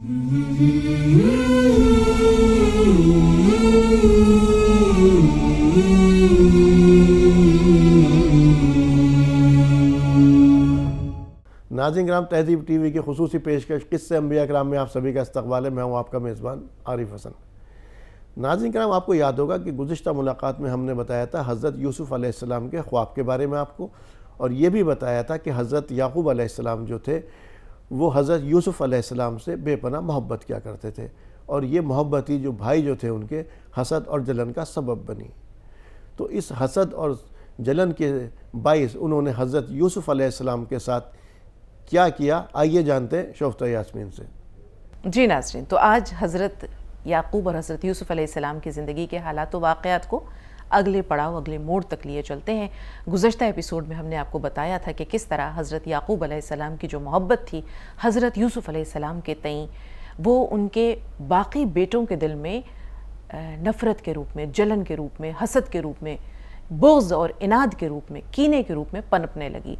ناظرین کرام، تہذیب ٹی وی کی خصوصی پیشکش قصے انبیاء کرام میں آپ سبھی کا استقبال ہے۔ میں ہوں آپ کا میزبان عارف حسن۔ ناظرین کرام، آپ کو یاد ہوگا کہ گزشتہ ملاقات میں ہم نے بتایا تھا حضرت یوسف علیہ السلام کے خواب کے بارے میں آپ کو، اور یہ بھی بتایا تھا کہ حضرت یعقوب علیہ السلام جو تھے وہ حضرت یوسف علیہ السلام سے بے پناہ محبت کیا کرتے تھے، اور یہ محبت ہی جو بھائی جو تھے ان کے حسد اور جلن کا سبب بنی۔ تو اس حسد اور جلن کے باعث انہوں نے حضرت یوسف علیہ السلام کے ساتھ کیا آئیے جانتے ہیں شوفتہ یاسمین سے۔ جی ناظرین، تو آج حضرت یعقوب اور حضرت یوسف علیہ السلام کی زندگی کے حالات و واقعات کو اگلے پڑاؤ، اگلے موڑ تک لیے چلتے ہیں۔ گزشتہ ایپیسوڈ میں ہم نے آپ کو بتایا تھا کہ کس طرح حضرت یعقوب علیہ السلام کی جو محبت تھی حضرت یوسف علیہ السلام کے تئیں، وہ ان کے باقی بیٹوں کے دل میں نفرت کے روپ میں، جلن کے روپ میں، حسد کے روپ میں، بغض اور عناد کے روپ میں، کینے کے روپ میں پنپنے لگی،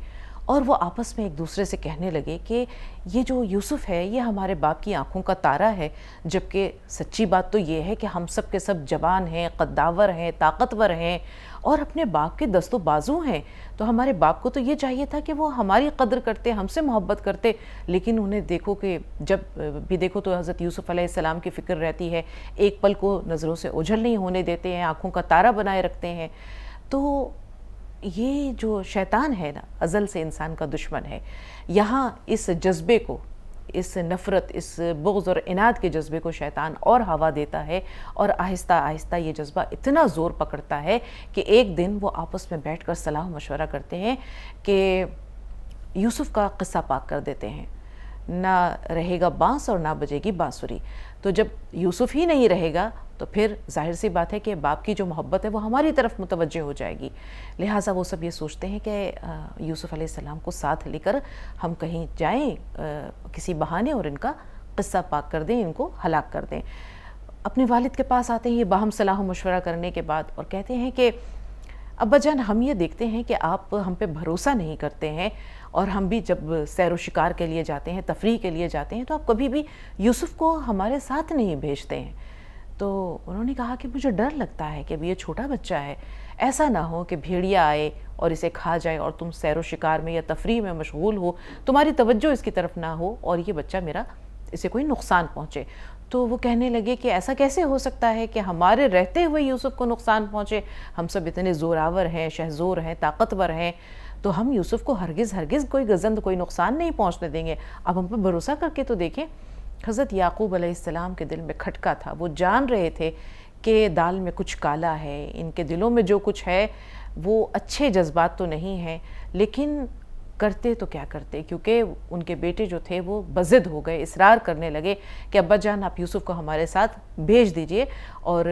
اور وہ آپس میں ایک دوسرے سے کہنے لگے کہ یہ جو یوسف ہے یہ ہمارے باپ کی آنکھوں کا تارا ہے، جبکہ سچی بات تو یہ ہے کہ ہم سب کے سب جوان ہیں، قداور ہیں، طاقتور ہیں، اور اپنے باپ کے دست و بازو ہیں۔ تو ہمارے باپ کو تو یہ چاہیے تھا کہ وہ ہماری قدر کرتے، ہم سے محبت کرتے، لیکن انہیں دیکھو کہ جب بھی دیکھو تو حضرت یوسف علیہ السلام کی فکر رہتی ہے، ایک پل کو نظروں سے اوجھل نہیں ہونے دیتے ہیں، آنکھوں کا تارا بنائے رکھتے ہیں۔ تو یہ جو شیطان ہے نا، ازل سے انسان کا دشمن ہے، یہاں اس جذبے کو، اس نفرت، اس بغض اور عناد کے جذبے کو شیطان اور ہوا دیتا ہے، اور آہستہ آہستہ یہ جذبہ اتنا زور پکڑتا ہے کہ ایک دن وہ آپس میں بیٹھ کر صلاح مشورہ کرتے ہیں کہ یوسف کا قصہ پاک کر دیتے ہیں، نہ رہے گا بانس اور نہ بجے گی بانسری۔ تو جب یوسف ہی نہیں رہے گا تو پھر ظاہر سی بات ہے کہ باپ کی جو محبت ہے وہ ہماری طرف متوجہ ہو جائے گی، لہٰذا وہ سب یہ سوچتے ہیں کہ یوسف علیہ السلام کو ساتھ لے کر ہم کہیں جائیں کسی بہانے، اور ان کا قصہ پاک کر دیں، ان کو ہلاک کر دیں۔ اپنے والد کے پاس آتے ہیں یہ باہم صلاح و مشورہ کرنے کے بعد، اور کہتے ہیں کہ ابا جان، ہم یہ دیکھتے ہیں کہ آپ ہم پہ بھروسہ نہیں کرتے ہیں، اور ہم بھی جب سیر و شکار کے لیے جاتے ہیں، تفریح کے لیے جاتے ہیں، تو آپ کبھی بھی یوسف کو ہمارے ساتھ نہیں بھیجتے ہیں۔ تو انہوں نے کہا کہ مجھے ڈر لگتا ہے کہ اب یہ چھوٹا بچہ ہے، ایسا نہ ہو کہ بھیڑیا آئے اور اسے کھا جائے، اور تم سیر و شکار میں یا تفریح میں مشغول ہو، تمہاری توجہ اس کی طرف نہ ہو، اور یہ بچہ میرا اسے کوئی نقصان پہنچے۔ تو وہ کہنے لگے کہ ایسا کیسے ہو سکتا ہے کہ ہمارے رہتے ہوئے یوسف کو نقصان پہنچے؟ ہم سب اتنے زوراور ہیں، شہزور ہیں، طاقتور ہیں، تو ہم یوسف کو ہرگز کوئی گزند، کوئی نقصان نہیں پہنچنے دیں گے۔ اب ہم پہ بھروسہ کر کے تو دیکھیں۔ حضرت یعقوب علیہ السلام کے دل میں کھٹکا تھا، وہ جان رہے تھے کہ دال میں کچھ کالا ہے، ان کے دلوں میں جو کچھ ہے وہ اچھے جذبات تو نہیں ہیں، لیکن کرتے تو کیا کرتے، کیونکہ ان کے بیٹے جو تھے وہ بضد ہو گئے، اصرار کرنے لگے کہ ابا جان آپ یوسف کو ہمارے ساتھ بھیج دیجئے، اور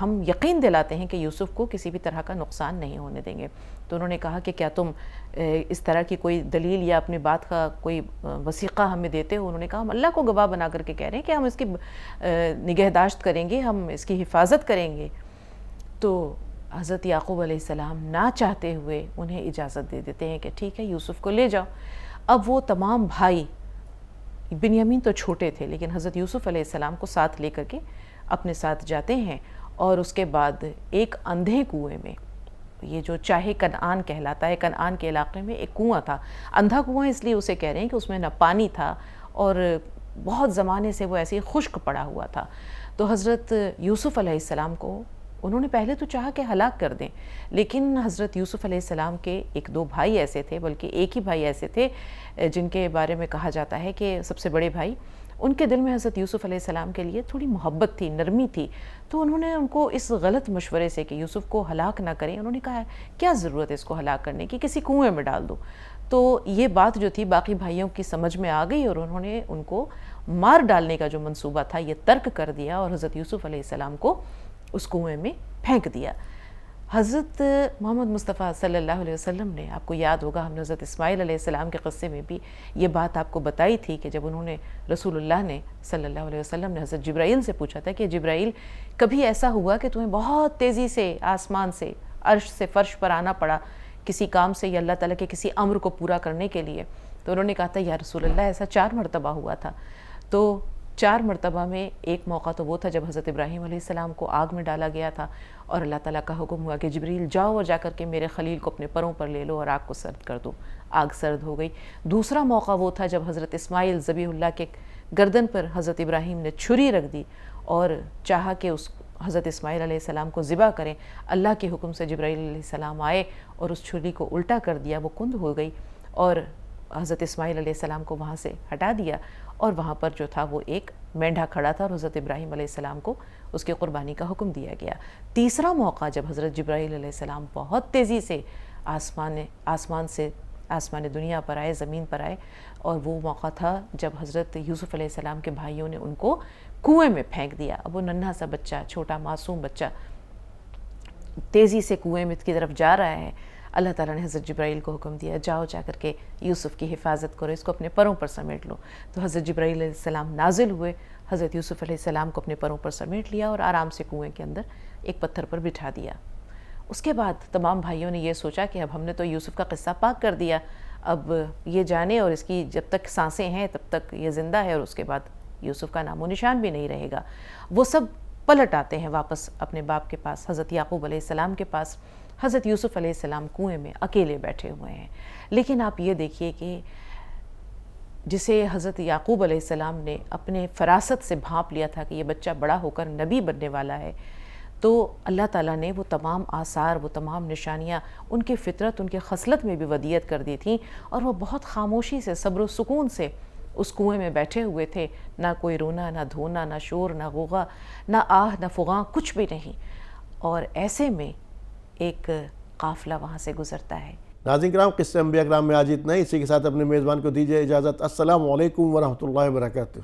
ہم یقین دلاتے ہیں کہ یوسف کو کسی بھی طرح کا نقصان نہیں ہونے دیں گے۔ تو انہوں نے کہا کہ کیا تم اس طرح کی کوئی دلیل یا اپنی بات کا کوئی وثیقہ ہمیں دیتے ہو؟ انہوں نے کہا ہم اللہ کو گواہ بنا کر کے کہہ رہے ہیں کہ ہم اس کی نگہداشت کریں گے، ہم اس کی حفاظت کریں گے۔ تو حضرت یعقوب علیہ السلام نہ چاہتے ہوئے انہیں اجازت دے دیتے ہیں کہ ٹھیک ہے یوسف کو لے جاؤ۔ اب وہ تمام بھائی، بنیامین تو چھوٹے تھے لیکن حضرت یوسف علیہ السلام کو ساتھ لے کر کے اپنے ساتھ جاتے ہیں، اور اس کے بعد ایک اندھے کنویں میں، یہ جو چاہے کنعان کہلاتا ہے، کنعان کے علاقے میں ایک کنواں تھا، اندھا کنواں اس لیے اسے کہہ رہے ہیں کہ اس میں نہ پانی تھا، اور بہت زمانے سے وہ ایسے ہی خشک پڑا ہوا تھا۔ تو حضرت یوسف علیہ السلام کو انہوں نے پہلے تو چاہا کہ ہلاک کر دیں، لیکن حضرت یوسف علیہ السلام کے ایک دو بھائی ایسے تھے، بلکہ ایک ہی بھائی ایسے تھے جن کے بارے میں کہا جاتا ہے کہ سب سے بڑے بھائی، ان کے دل میں حضرت یوسف علیہ السلام کے لیے تھوڑی محبت تھی، نرمی تھی۔ تو انہوں نے ان کو اس غلط مشورے سے کہ یوسف کو ہلاک نہ کریں، انہوں نے کہا کیا ضرورت ہے اس کو ہلاک کرنے کی، کسی کنویں میں ڈال دو۔ تو یہ بات جو تھی باقی بھائیوں کی سمجھ میں آ گئی، اور انہوں نے ان کو مار ڈالنے کا جو منصوبہ تھا یہ ترک کر دیا، اور حضرت یوسف علیہ السلام کو اس کنویں میں پھینک دیا۔ حضرت محمد مصطفیٰ صلی اللہ علیہ وسلم نے، آپ کو یاد ہوگا ہم نے حضرت اسماعیل علیہ السلام کے قصے میں بھی یہ بات آپ کو بتائی تھی کہ جب انہوں نے رسول اللہ نے صلی اللہ علیہ وسلم نے حضرت جبرائیل سے پوچھا تھا کہ جبرائیل کبھی ایسا ہوا کہ تمہیں بہت تیزی سے آسمان سے، عرش سے فرش پر آنا پڑا کسی کام سے یا اللہ تعالیٰ کے کسی امر کو پورا کرنے کے لیے؟ تو انہوں نے کہا تھا یا رسول اللہ ایسا 4 مرتبہ ہوا تھا۔ تو 4 مرتبہ میں ایک موقع تو وہ تھا جب حضرت ابراہیم علیہ السلام کو آگ میں ڈالا گیا تھا اور اللہ تعالیٰ کا حکم ہوا کہ جبریل جاؤ اور جا کر کے میرے خلیل کو اپنے پروں پر لے لو اور آگ کو سرد کر دو، آگ سرد ہو گئی۔ دوسرا موقع وہ تھا جب حضرت اسماعیل ذبیح اللہ کے گردن پر حضرت ابراہیم نے چھری رکھ دی اور چاہا کہ اس حضرت اسماعیل علیہ السلام کو ذبح کریں، اللہ کے حکم سے جبرائیل علیہ السلام آئے اور اس چھری کو الٹا کر دیا، وہ کند ہو گئی اور حضرت اسماعیل علیہ السلام کو وہاں سے ہٹا دیا اور وہاں پر جو تھا وہ ایک مینڈھا کھڑا تھا اور حضرت ابراہیم علیہ السلام کو اس کی قربانی کا حکم دیا گیا۔ تیسرا موقع جب حضرت جبرائیل علیہ السلام بہت تیزی سے آسمان دنیا پر آئے، زمین پر آئے، اور وہ موقع تھا جب حضرت یوسف علیہ السلام کے بھائیوں نے ان کو کنویں میں پھینک دیا۔ اب وہ ننھا سا بچہ، چھوٹا معصوم بچہ تیزی سے کنویں میں کی طرف جا رہا ہے۔ اللہ تعالیٰ نے حضرت جبرائیل کو حکم دیا، جاؤ جا کر کے یوسف کی حفاظت کرو، اس کو اپنے پروں پر سمیٹ لو۔ تو حضرت جبرائیل علیہ السلام نازل ہوئے، حضرت یوسف علیہ السلام کو اپنے پروں پر سمیٹ لیا اور آرام سے کنویں کے اندر ایک پتھر پر بٹھا دیا۔ اس کے بعد تمام بھائیوں نے یہ سوچا کہ اب ہم نے تو یوسف کا قصہ پاک کر دیا، اب یہ جانے اور اس کی جب تک سانسیں ہیں تب تک یہ زندہ ہے اور اس کے بعد یوسف کا نام و نشان بھی نہیں رہے گا۔ وہ سب پلٹ آتے ہیں واپس اپنے باپ کے پاس، حضرت یعقوب علیہ السلام کے پاس۔ حضرت یوسف علیہ السلام کنویں میں اکیلے بیٹھے ہوئے ہیں، لیکن آپ یہ دیکھیے کہ جسے حضرت یعقوب علیہ السلام نے اپنے فراست سے بھانپ لیا تھا کہ یہ بچہ بڑا ہو کر نبی بننے والا ہے، تو اللہ تعالیٰ نے وہ تمام آثار، وہ تمام نشانیاں ان کی فطرت، ان کی خصلت میں بھی ودیت کر دی تھیں، اور وہ بہت خاموشی سے، صبر و سکون سے اس کنویں میں بیٹھے ہوئے تھے۔ نہ کوئی رونا، نہ دھونا، نہ شور، نہ غوغا، نہ آہ، نہ فغاں، کچھ بھی نہیں۔ اور ایسے میں ایک قافلہ وہاں سے گزرتا ہے۔ ناظرین کرام، قصہ انبیاء کرام میں آج اتنا ہی۔ اسی کے ساتھ اپنے میزبان کو دیجیے اجازت۔ السلام علیکم ورحمۃ اللہ وبرکاتہ۔